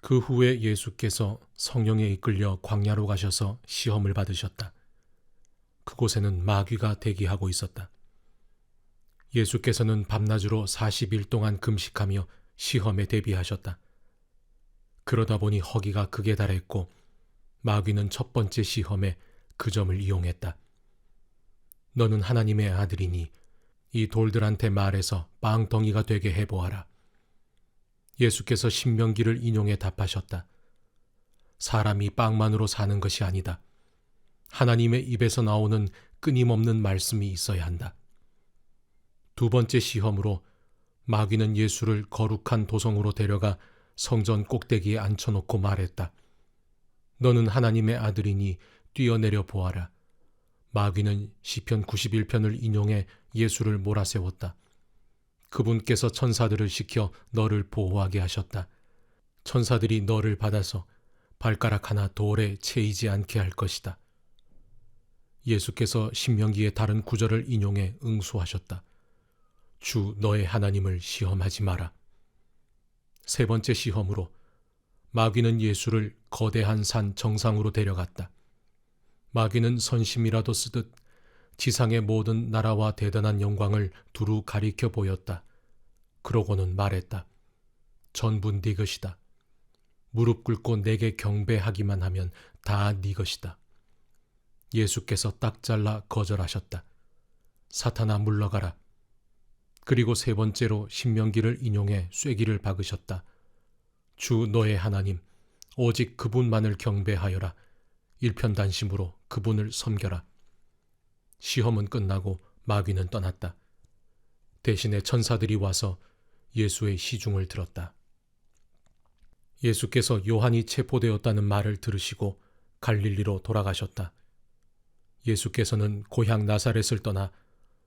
그 후에 예수께서 성령에 이끌려 광야로 가셔서 시험을 받으셨다. 그곳에는 마귀가 대기하고 있었다. 예수께서는 밤낮으로 40일 동안 금식하며 시험에 대비하셨다. 그러다 보니 허기가 극에 달했고 마귀는 첫 번째 시험에 그 점을 이용했다. 너는 하나님의 아들이니 이 돌들한테 말해서 빵덩이가 되게 해보아라. 예수께서 신명기를 인용해 답하셨다. 사람이 빵만으로 사는 것이 아니다. 하나님의 입에서 나오는 끊임없는 말씀이 있어야 한다. 두 번째 시험으로 마귀는 예수를 거룩한 도성으로 데려가 성전 꼭대기에 앉혀놓고 말했다. 너는 하나님의 아들이니 뛰어내려 보아라. 마귀는 시편 91편을 인용해 예수를 몰아세웠다. 그분께서 천사들을 시켜 너를 보호하게 하셨다. 천사들이 너를 받아서 발가락 하나 돌에 채이지 않게 할 것이다. 예수께서 신명기의 다른 구절을 인용해 응수하셨다. 주 너의 하나님을 시험하지 마라. 세 번째 시험으로 마귀는 예수를 거대한 산 정상으로 데려갔다. 마귀는 선심이라도 쓰듯 지상의 모든 나라와 대단한 영광을 두루 가리켜 보였다. 그러고는 말했다. 전부 네 것이다. 무릎 꿇고 내게 경배하기만 하면 다 네 것이다. 예수께서 딱 잘라 거절하셨다. 사탄아 물러가라. 그리고 세 번째로 신명기를 인용해 쐐기를 박으셨다. 주 너의 하나님, 오직 그분만을 경배하여라. 일편단심으로 그분을 섬겨라. 시험은 끝나고 마귀는 떠났다. 대신에 천사들이 와서 예수의 시중을 들었다. 예수께서 요한이 체포되었다는 말을 들으시고 갈릴리로 돌아가셨다. 예수께서는 고향 나사렛을 떠나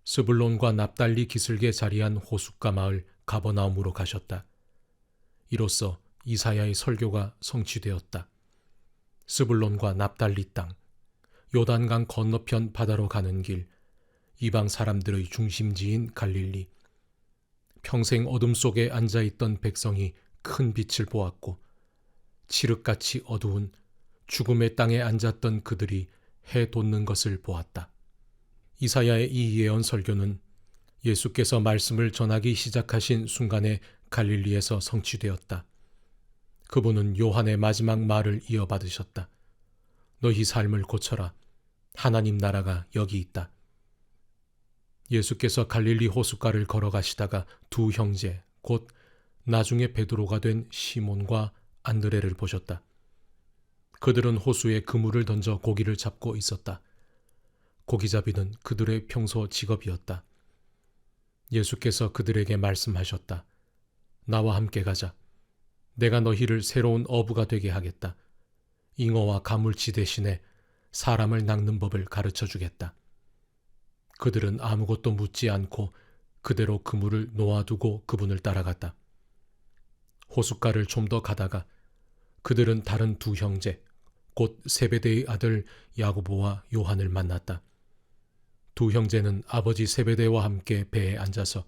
스불론과 납달리 기슭에 자리한 호숫가 마을 가버나움으로 가셨다. 이로써 이사야의 설교가 성취되었다. 스불론과 납달리 땅, 요단강 건너편 바다로 가는 길, 이방 사람들의 중심지인 갈릴리. 평생 어둠 속에 앉아있던 백성이 큰 빛을 보았고 칠흑같이 어두운 죽음의 땅에 앉았던 그들이 해 돋는 것을 보았다. 이사야의 이 예언 설교는 예수께서 말씀을 전하기 시작하신 순간에 갈릴리에서 성취되었다. 그분은 요한의 마지막 말을 이어받으셨다. 너희 삶을 고쳐라. 하나님 나라가 여기 있다. 예수께서 갈릴리 호숫가를 걸어가시다가 두 형제, 곧 나중에 베드로가 된 시몬과 안드레를 보셨다. 그들은 호수에 그물을 던져 고기를 잡고 있었다. 고기잡이는 그들의 평소 직업이었다. 예수께서 그들에게 말씀하셨다. 나와 함께 가자. 내가 너희를 새로운 어부가 되게 하겠다. 잉어와 가물치 대신에 사람을 낚는 법을 가르쳐 주겠다. 그들은 아무것도 묻지 않고 그대로 그물을 놓아두고 그분을 따라갔다. 호숫가를 좀 더 가다가 그들은 다른 두 형제, 곧 세베대의 아들 야고보와 요한을 만났다. 두 형제는 아버지 세베대와 함께 배에 앉아서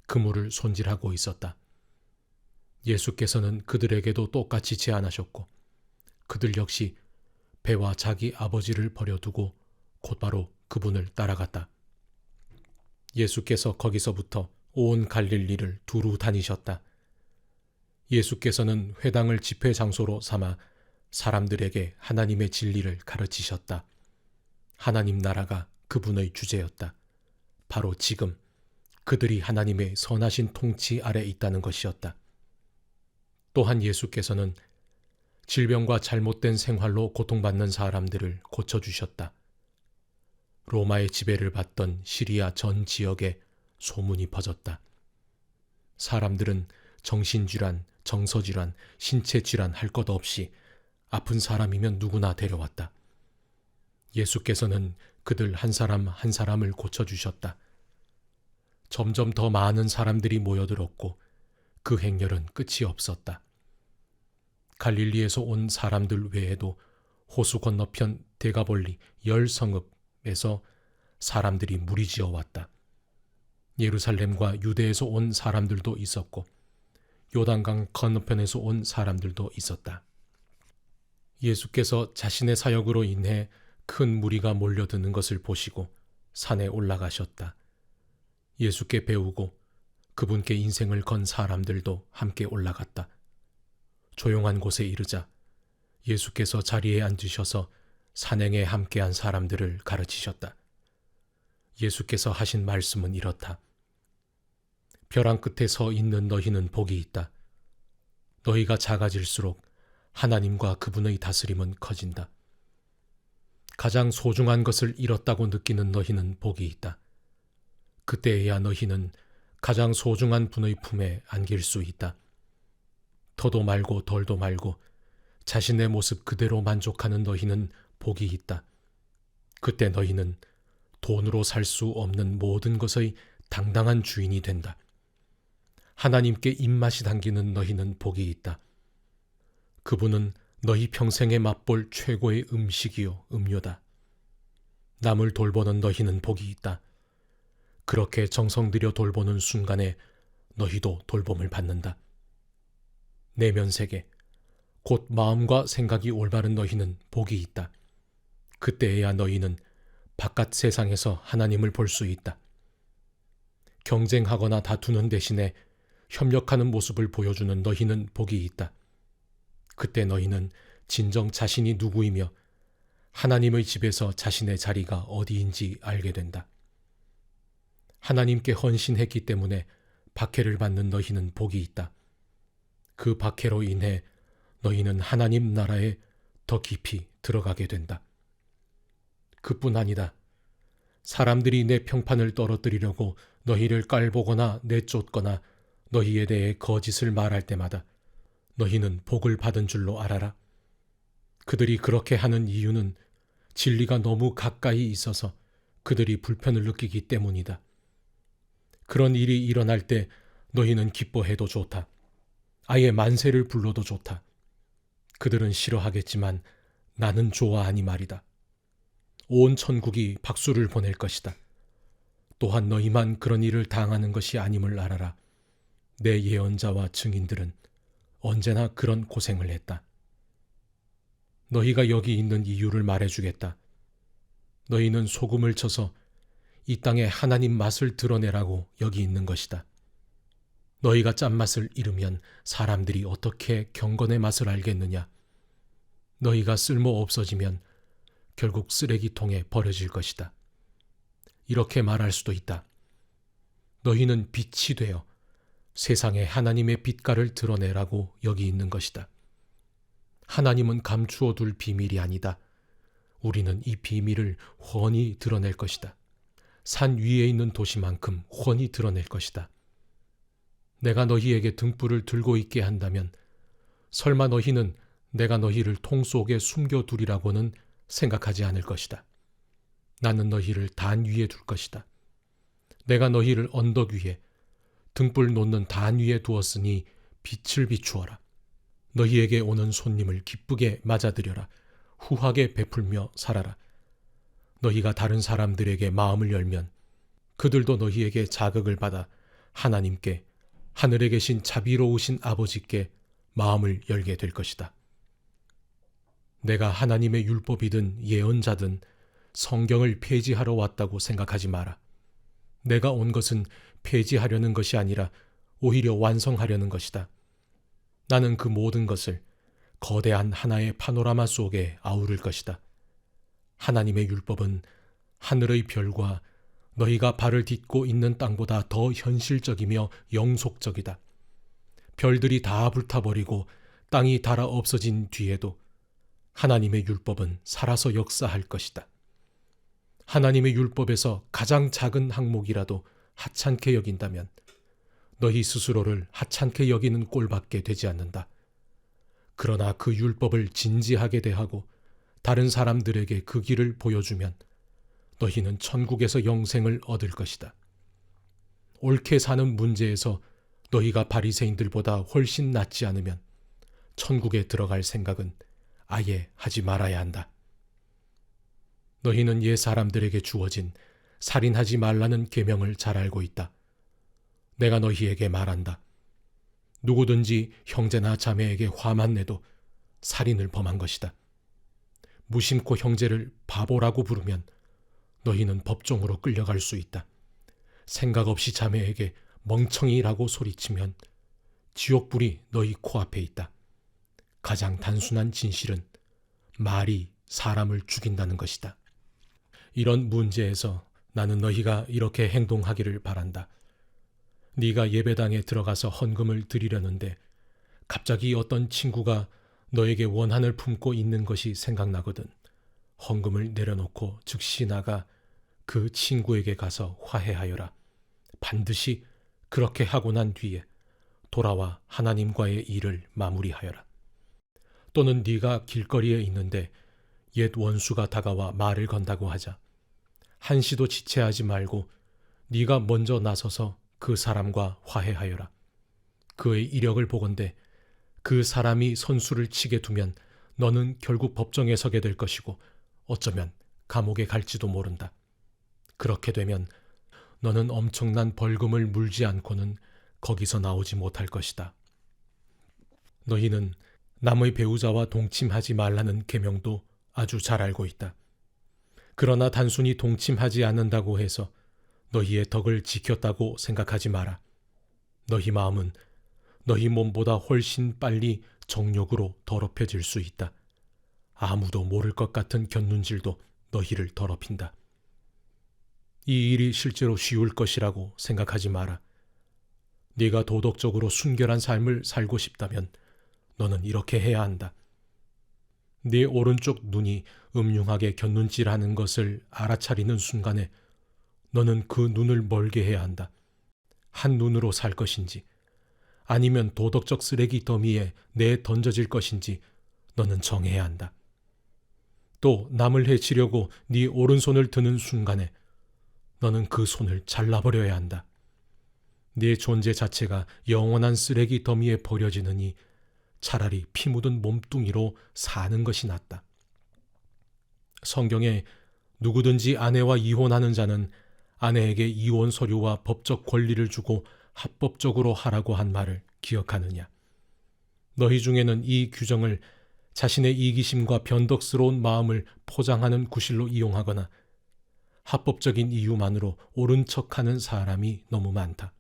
그물을 손질하고 있었다. 예수께서는 그들에게도 똑같이 제안하셨고 그들 역시 배와 자기 아버지를 버려두고 곧바로 그분을 따라갔다. 예수께서 거기서부터 온 갈릴리를 두루 다니셨다. 예수께서는 회당을 집회 장소로 삼아 사람들에게 하나님의 진리를 가르치셨다. 하나님 나라가 그분의 주제였다. 바로 지금 그들이 하나님의 선하신 통치 아래 있다는 것이었다. 또한 예수께서는 질병과 잘못된 생활로 고통받는 사람들을 고쳐주셨다. 로마의 지배를 받던 시리아 전 지역에 소문이 퍼졌다. 사람들은 정신질환, 정서질환, 신체질환 할 것 없이 아픈 사람이면 누구나 데려왔다. 예수께서는 그들 한 사람 한 사람을 고쳐주셨다. 점점 더 많은 사람들이 모여들었고 그 행렬은 끝이 없었다. 갈릴리에서 온 사람들 외에도 호수 건너편 데가볼리 10성읍에서 사람들이 무리지어 왔다. 예루살렘과 유대에서 온 사람들도 있었고 요단강 건너편에서 온 사람들도 있었다. 예수께서 자신의 사역으로 인해 큰 무리가 몰려드는 것을 보시고 산에 올라가셨다. 예수께 배우고 그분께 인생을 건 사람들도 함께 올라갔다. 조용한 곳에 이르자 예수께서 자리에 앉으셔서 산행에 함께한 사람들을 가르치셨다. 예수께서 하신 말씀은 이렇다. 벼랑 끝에 서 있는 너희는 복이 있다. 너희가 작아질수록 하나님과 그분의 다스림은 커진다. 가장 소중한 것을 잃었다고 느끼는 너희는 복이 있다. 그때에야 너희는 가장 소중한 분의 품에 안길 수 있다. 더도 말고 덜도 말고 자신의 모습 그대로 만족하는 너희는 복이 있다. 그때 너희는 돈으로 살 수 없는 모든 것의 당당한 주인이 된다. 하나님께 입맛이 당기는 너희는 복이 있다. 그분은 너희 평생에 맛볼 최고의 음식이요 음료다. 남을 돌보는 너희는 복이 있다. 그렇게 정성 들여 돌보는 순간에 너희도 돌봄을 받는다. 내면 세계, 곧 마음과 생각이 올바른 너희는 복이 있다. 그때에야 너희는 바깥 세상에서 하나님을 볼 수 있다. 경쟁하거나 다투는 대신에 협력하는 모습을 보여주는 너희는 복이 있다. 그때 너희는 진정 자신이 누구이며 하나님의 집에서 자신의 자리가 어디인지 알게 된다. 하나님께 헌신했기 때문에 박해를 받는 너희는 복이 있다. 그 박해로 인해 너희는 하나님 나라에 더 깊이 들어가게 된다. 그뿐 아니다. 사람들이 내 평판을 떨어뜨리려고 너희를 깔보거나 내쫓거나 너희에 대해 거짓을 말할 때마다 너희는 복을 받은 줄로 알아라. 그들이 그렇게 하는 이유는 진리가 너무 가까이 있어서 그들이 불편을 느끼기 때문이다. 그런 일이 일어날 때 너희는 기뻐해도 좋다. 아예 만세를 불러도 좋다. 그들은 싫어하겠지만 나는 좋아하니 말이다. 온 천국이 박수를 보낼 것이다. 또한 너희만 그런 일을 당하는 것이 아님을 알아라. 내 예언자와 증인들은 언제나 그런 고생을 했다. 너희가 여기 있는 이유를 말해주겠다. 너희는 소금을 쳐서 이 땅에 하나님 맛을 드러내라고 여기 있는 것이다. 너희가 짠맛을 잃으면 사람들이 어떻게 경건의 맛을 알겠느냐? 너희가 쓸모 없어지면 결국 쓰레기통에 버려질 것이다. 이렇게 말할 수도 있다. 너희는 빛이 되어 세상에 하나님의 빛깔을 드러내라고 여기 있는 것이다. 하나님은 감추어 둘 비밀이 아니다. 우리는 이 비밀을 훤히 드러낼 것이다. 산 위에 있는 도시만큼 훤히 드러낼 것이다. 내가 너희에게 등불을 들고 있게 한다면 설마 너희는 내가 너희를 통 속에 숨겨두리라고는 생각하지 않을 것이다. 나는 너희를 단 위에 둘 것이다. 내가 너희를 언덕 위에 등불 놓는 단 위에 두었으니 빛을 비추어라. 너희에게 오는 손님을 기쁘게 맞아들여라. 후하게 베풀며 살아라. 너희가 다른 사람들에게 마음을 열면 그들도 너희에게 자극을 받아 하나님께, 하늘에 계신 자비로우신 아버지께 마음을 열게 될 것이다. 내가 하나님의 율법이든 예언자든 성경을 폐지하러 왔다고 생각하지 마라. 내가 온 것은 폐지하려는 것이 아니라 오히려 완성하려는 것이다. 나는 그 모든 것을 거대한 하나의 파노라마 속에 아우를 것이다. 하나님의 율법은 하늘의 별과 너희가 발을 딛고 있는 땅보다 더 현실적이며 영속적이다. 별들이 다 불타버리고 땅이 닳아 없어진 뒤에도 하나님의 율법은 살아서 역사할 것이다. 하나님의 율법에서 가장 작은 항목이라도 하찮게 여긴다면 너희 스스로를 하찮게 여기는 꼴밖에 되지 않는다. 그러나 그 율법을 진지하게 대하고 다른 사람들에게 그 길을 보여주면 너희는 천국에서 영생을 얻을 것이다. 옳게 사는 문제에서 너희가 바리새인들보다 훨씬 낫지 않으면 천국에 들어갈 생각은 아예 하지 말아야 한다. 너희는 옛 사람들에게 주어진 살인하지 말라는 계명을 잘 알고 있다. 내가 너희에게 말한다. 누구든지 형제나 자매에게 화만 내도 살인을 범한 것이다. 무심코 형제를 바보라고 부르면 너희는 법정으로 끌려갈 수 있다. 생각 없이 자매에게 멍청이라고 소리치면 지옥불이 너희 코앞에 있다. 가장 단순한 진실은 말이 사람을 죽인다는 것이다. 이런 문제에서 나는 너희가 이렇게 행동하기를 바란다. 네가 예배당에 들어가서 헌금을 드리려는데 갑자기 어떤 친구가 너에게 원한을 품고 있는 것이 생각나거든 헌금을 내려놓고 즉시 나가 그 친구에게 가서 화해하여라. 반드시 그렇게 하고 난 뒤에 돌아와 하나님과의 일을 마무리하여라. 또는 네가 길거리에 있는데 옛 원수가 다가와 말을 건다고 하자. 한시도 지체하지 말고 네가 먼저 나서서 그 사람과 화해하여라. 그의 이력을 보건대 그 사람이 선수를 치게 두면 너는 결국 법정에 서게 될 것이고 어쩌면 감옥에 갈지도 모른다. 그렇게 되면 너는 엄청난 벌금을 물지 않고는 거기서 나오지 못할 것이다. 너희는 남의 배우자와 동침하지 말라는 계명도 아주 잘 알고 있다. 그러나 단순히 동침하지 않는다고 해서 너희의 덕을 지켰다고 생각하지 마라. 너희 마음은 너희 몸보다 훨씬 빨리 정욕으로 더럽혀질 수 있다. 아무도 모를 것 같은 곁눈질도 너희를 더럽힌다. 이 일이 실제로 쉬울 것이라고 생각하지 마라. 네가 도덕적으로 순결한 삶을 살고 싶다면 너는 이렇게 해야 한다. 네 오른쪽 눈이 음흉하게 곁눈질하는 것을 알아차리는 순간에 너는 그 눈을 멀게 해야 한다. 한 눈으로 살 것인지 아니면 도덕적 쓰레기 더미에 내던져질 것인지 너는 정해야 한다. 또 남을 해치려고 네 오른손을 드는 순간에 너는 그 손을 잘라버려야 한다. 네 존재 자체가 영원한 쓰레기 더미에 버려지느니 차라리 피 묻은 몸뚱이로 사는 것이 낫다. 성경에 누구든지 아내와 이혼하는 자는 아내에게 이혼 서류와 법적 권리를 주고 합법적으로 하라고 한 말을 기억하느냐? 너희 중에는 이 규정을 자신의 이기심과 변덕스러운 마음을 포장하는 구실로 이용하거나 합법적인 이유만으로 옳은 척하는 사람이 너무 많다.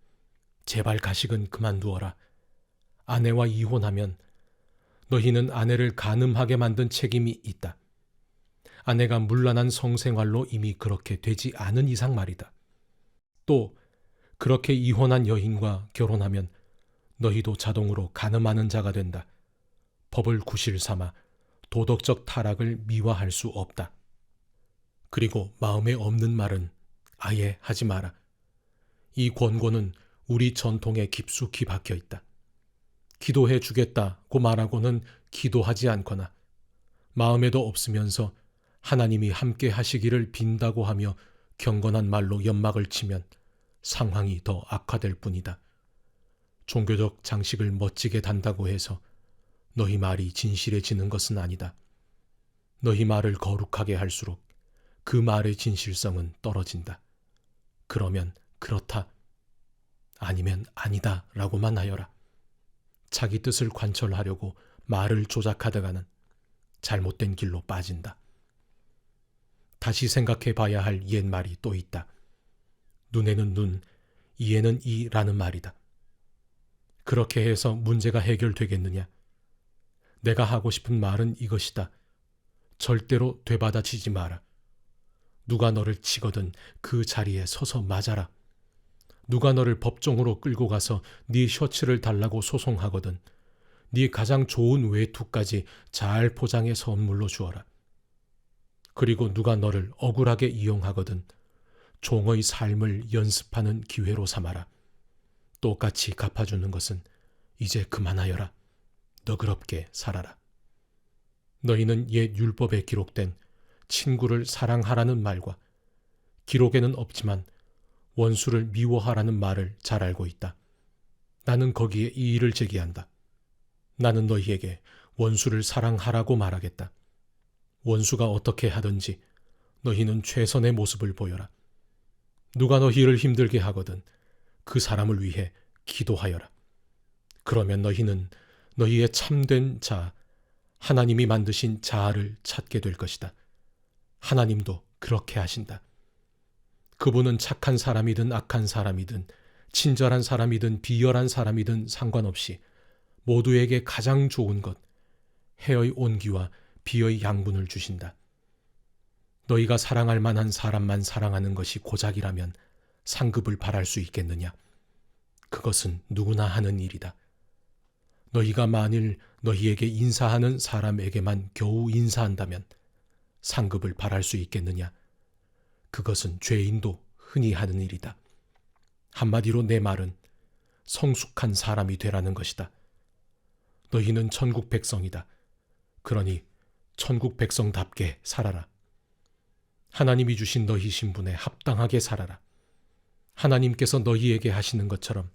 제발 가식은 그만두어라. 아내와 이혼하면 너희는 아내를 간음하게 만든 책임이 있다. 아내가 문란한 성생활로 이미 그렇게 되지 않은 이상 말이다. 또 그렇게 이혼한 여인과 결혼하면 너희도 자동으로 간음하는 자가 된다. 법을 구실 삼아 도덕적 타락을 미화할 수 없다. 그리고 마음에 없는 말은 아예 하지 마라. 이 권고는 우리 전통에 깊숙이 박혀 있다. 기도해 주겠다고 말하고는 기도하지 않거나 마음에도 없으면서 하나님이 함께 하시기를 빈다고 하며 경건한 말로 연막을 치면 상황이 더 악화될 뿐이다. 종교적 장식을 멋지게 단다고 해서 너희 말이 진실해지는 것은 아니다. 너희 말을 거룩하게 할수록 그 말의 진실성은 떨어진다. 그러면 그렇다, 아니면 아니다 라고만 하여라. 자기 뜻을 관철하려고 말을 조작하다가는 잘못된 길로 빠진다. 다시 생각해 봐야 할 옛말이 또 있다. 눈에는 눈, 이에는 이라는 말이다. 그렇게 해서 문제가 해결되겠느냐? 내가 하고 싶은 말은 이것이다. 절대로 되받아치지 마라. 누가 너를 치거든 그 자리에 서서 맞아라. 누가 너를 법정으로 끌고 가서 네 셔츠를 달라고 소송하거든 네 가장 좋은 외투까지 잘 포장해 선물로 주어라. 그리고 누가 너를 억울하게 이용하거든 종의 삶을 연습하는 기회로 삼아라. 똑같이 갚아주는 것은 이제 그만하여라. 너그럽게 살아라. 너희는 옛 율법에 기록된 친구를 사랑하라는 말과 기록에는 없지만 원수를 미워하라는 말을 잘 알고 있다. 나는 거기에 이의를 제기한다. 나는 너희에게 원수를 사랑하라고 말하겠다. 원수가 어떻게 하든지 너희는 최선의 모습을 보여라. 누가 너희를 힘들게 하거든 그 사람을 위해 기도하여라. 그러면 너희는 너희의 참된 자, 하나님이 만드신 자아를 찾게 될 것이다. 하나님도 그렇게 하신다. 그분은 착한 사람이든 악한 사람이든 친절한 사람이든 비열한 사람이든 상관없이 모두에게 가장 좋은 것, 해의 온기와 비의 양분을 주신다. 너희가 사랑할 만한 사람만 사랑하는 것이 고작이라면 상급을 바랄 수 있겠느냐? 그것은 누구나 하는 일이다. 너희가 만일 너희에게 인사하는 사람에게만 겨우 인사한다면 상급을 바랄 수 있겠느냐? 그것은 죄인도 흔히 하는 일이다. 한마디로 내 말은 성숙한 사람이 되라는 것이다. 너희는 천국 백성이다. 그러니 천국 백성답게 살아라. 하나님이 주신 너희 신분에 합당하게 살아라. 하나님께서 너희에게 하시는 것처럼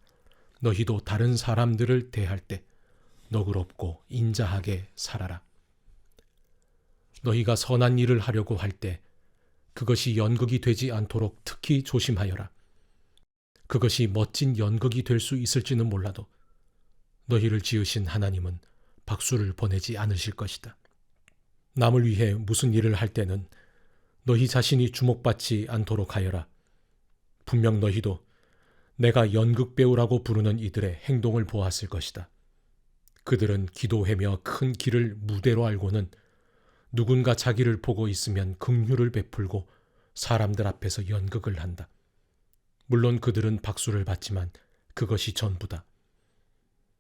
너희도 다른 사람들을 대할 때 너그럽고 인자하게 살아라. 너희가 선한 일을 하려고 할 때 그것이 연극이 되지 않도록 특히 조심하여라. 그것이 멋진 연극이 될 수 있을지는 몰라도 너희를 지으신 하나님은 박수를 보내지 않으실 것이다. 남을 위해 무슨 일을 할 때는 너희 자신이 주목받지 않도록 하여라. 분명 너희도 내가 연극 배우라고 부르는 이들의 행동을 보았을 것이다. 그들은 기도하며 큰 길을 무대로 알고는 누군가 자기를 보고 있으면 긍휼을 베풀고 사람들 앞에서 연극을 한다. 물론 그들은 박수를 받지만 그것이 전부다.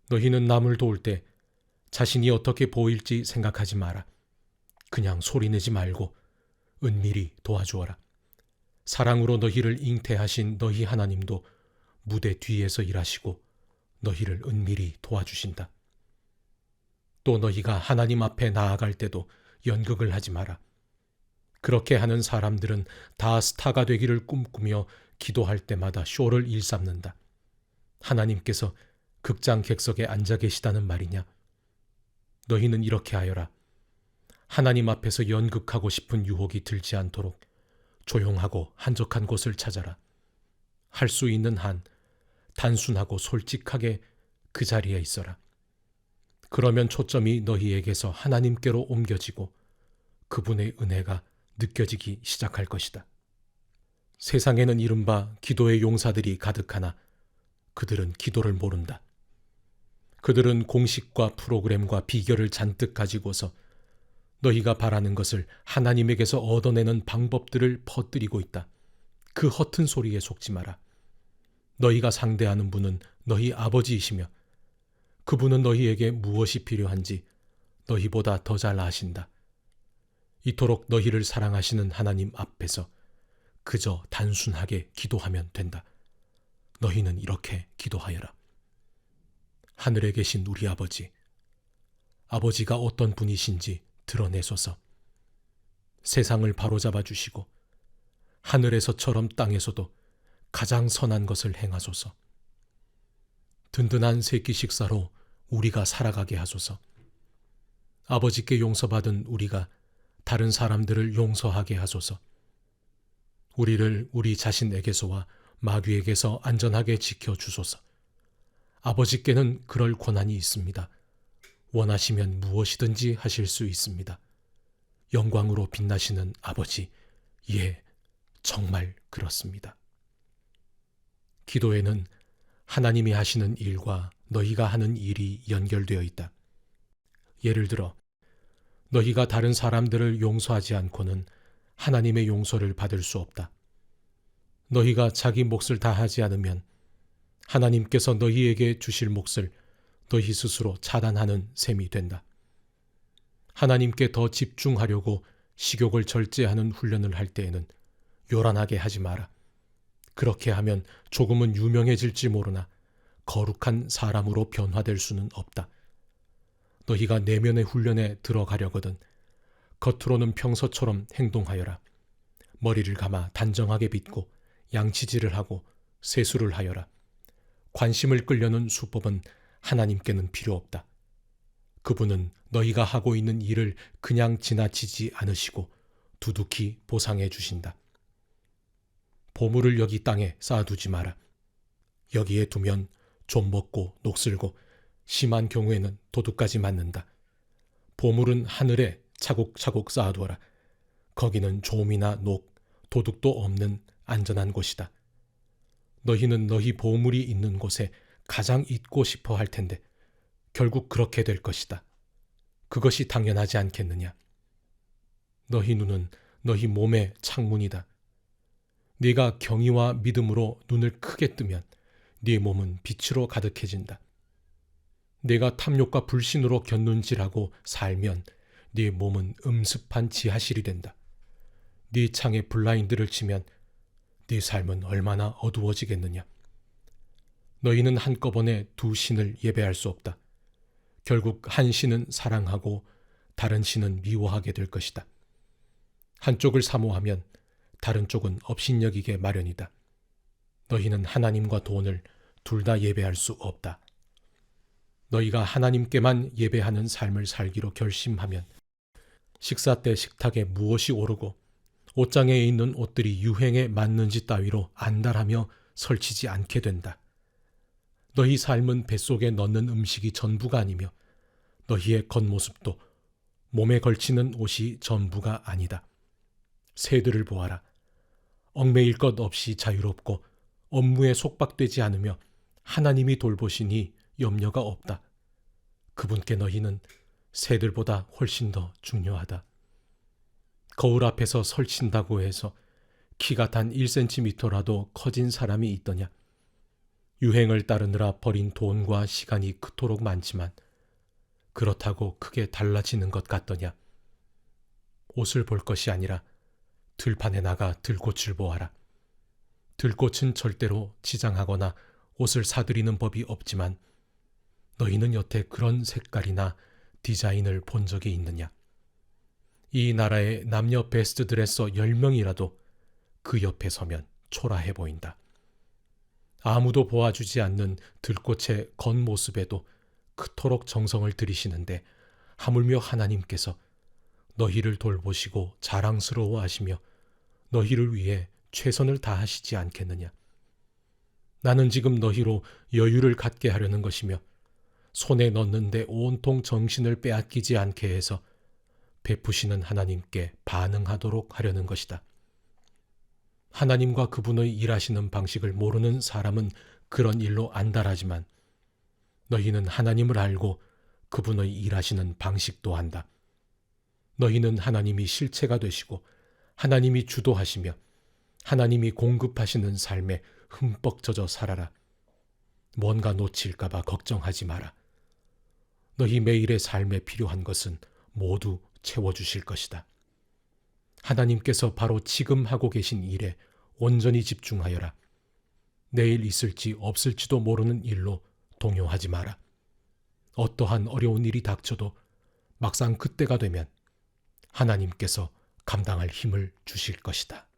너희는 남을 도울 때 자신이 어떻게 보일지 생각하지 마라. 그냥 소리내지 말고 은밀히 도와주어라. 사랑으로 너희를 잉태하신 너희 하나님도 무대 뒤에서 일하시고 너희를 은밀히 도와주신다. 또 너희가 하나님 앞에 나아갈 때도 연극을 하지 마라. 그렇게 하는 사람들은 다 스타가 되기를 꿈꾸며 기도할 때마다 쇼를 일삼는다. 하나님께서 극장 객석에 앉아 계시다는 말이냐? 너희는 이렇게 하여라. 하나님 앞에서 연극하고 싶은 유혹이 들지 않도록 조용하고 한적한 곳을 찾아라. 할 수 있는 한 단순하고 솔직하게 그 자리에 있어라. 그러면 초점이 너희에게서 하나님께로 옮겨지고 그분의 은혜가 느껴지기 시작할 것이다. 세상에는 이른바 기도의 용사들이 가득하나 그들은 기도를 모른다. 그들은 공식과 프로그램과 비결을 잔뜩 가지고서 너희가 바라는 것을 하나님에게서 얻어내는 방법들을 퍼뜨리고 있다. 그 허튼 소리에 속지 마라. 너희가 상대하는 분은 너희 아버지이시며 그분은 너희에게 무엇이 필요한지 너희보다 더 잘 아신다. 이토록 너희를 사랑하시는 하나님 앞에서 그저 단순하게 기도하면 된다. 너희는 이렇게 기도하여라. 하늘에 계신 우리 아버지, 아버지가 어떤 분이신지 드러내소서. 세상을 바로잡아 주시고 하늘에서처럼 땅에서도 가장 선한 것을 행하소서. 든든한 세끼 식사로 우리가 살아가게 하소서. 아버지께 용서받은 우리가 다른 사람들을 용서하게 하소서. 우리를 우리 자신에게서와 마귀에게서 안전하게 지켜주소서. 아버지께는 그럴 권한이 있습니다. 원하시면 무엇이든지 하실 수 있습니다. 영광으로 빛나시는 아버지, 예, 정말 그렇습니다. 기도에는 하나님이 하시는 일과 너희가 하는 일이 연결되어 있다. 예를 들어 너희가 다른 사람들을 용서하지 않고는 하나님의 용서를 받을 수 없다. 너희가 자기 몫을 다하지 않으면 하나님께서 너희에게 주실 몫을 너희 스스로 차단하는 셈이 된다. 하나님께 더 집중하려고 식욕을 절제하는 훈련을 할 때에는 요란하게 하지 마라. 그렇게 하면 조금은 유명해질지 모르나 거룩한 사람으로 변화될 수는 없다. 너희가 내면의 훈련에 들어가려거든 겉으로는 평소처럼 행동하여라. 머리를 감아 단정하게 빗고 양치질을 하고 세수를 하여라. 관심을 끌려는 수법은 하나님께는 필요 없다. 그분은 너희가 하고 있는 일을 그냥 지나치지 않으시고 두둑히 보상해 주신다. 보물을 여기 땅에 쌓아두지 마라. 여기에 두면 좀 먹고 녹슬고 심한 경우에는 도둑까지 맞는다. 보물은 하늘에 차곡차곡 쌓아두어라. 거기는 좀이나 녹, 도둑도 없는 안전한 곳이다. 너희는 너희 보물이 있는 곳에 가장 있고 싶어 할 텐데 결국 그렇게 될 것이다. 그것이 당연하지 않겠느냐. 너희 눈은 너희 몸의 창문이다. 네가 경의와 믿음으로 눈을 크게 뜨면 네 몸은 빛으로 가득해진다. 네가 탐욕과 불신으로 곁눈질하고 살면 네 몸은 음습한 지하실이 된다. 네 창에 블라인드를 치면 네 삶은 얼마나 어두워지겠느냐. 너희는 한꺼번에 두 신을 예배할 수 없다. 결국 한 신은 사랑하고 다른 신은 미워하게 될 것이다. 한쪽을 사모하면 다른 쪽은 업신여기게 마련이다. 너희는 하나님과 돈을 둘 다 예배할 수 없다. 너희가 하나님께만 예배하는 삶을 살기로 결심하면 식사 때 식탁에 무엇이 오르고 옷장에 있는 옷들이 유행에 맞는지 따위로 안달하며 설치지 않게 된다. 너희 삶은 뱃속에 넣는 음식이 전부가 아니며 너희의 겉모습도 몸에 걸치는 옷이 전부가 아니다. 새들을 보아라. 얽매일 것 없이 자유롭고 업무에 속박되지 않으며 하나님이 돌보시니 염려가 없다. 그분께 너희는 새들보다 훨씬 더 중요하다. 거울 앞에서 설친다고 해서 키가 단 1cm라도 커진 사람이 있더냐. 유행을 따르느라 버린 돈과 시간이 그토록 많지만 그렇다고 크게 달라지는 것 같더냐. 옷을 볼 것이 아니라 들판에 나가 들꽃을 보아라. 들꽃은 절대로 지장하거나 옷을 사들이는 법이 없지만 너희는 여태 그런 색깔이나 디자인을 본 적이 있느냐. 이 나라의 남녀 베스트 드레서 10명이라도 그 옆에 서면 초라해 보인다. 아무도 보아주지 않는 들꽃의 겉모습에도 그토록 정성을 들이시는데 하물며 하나님께서 너희를 돌보시고 자랑스러워하시며 너희를 위해 최선을 다하시지 않겠느냐. 나는 지금 너희로 여유를 갖게 하려는 것이며 손에 넣는데 온통 정신을 빼앗기지 않게 해서 베푸시는 하나님께 반응하도록 하려는 것이다. 하나님과 그분의 일하시는 방식을 모르는 사람은 그런 일로 안달하지만 너희는 하나님을 알고 그분의 일하시는 방식도 안다. 너희는 하나님이 실체가 되시고 하나님이 주도하시며 하나님이 공급하시는 삶에 흠뻑 젖어 살아라. 뭔가 놓칠까 봐 걱정하지 마라. 너희 매일의 삶에 필요한 것은 모두 채워주실 것이다. 하나님께서 바로 지금 하고 계신 일에 온전히 집중하여라. 내일 있을지 없을지도 모르는 일로 동요하지 마라. 어떠한 어려운 일이 닥쳐도 막상 그때가 되면 하나님께서 감당할 힘을 주실 것이다.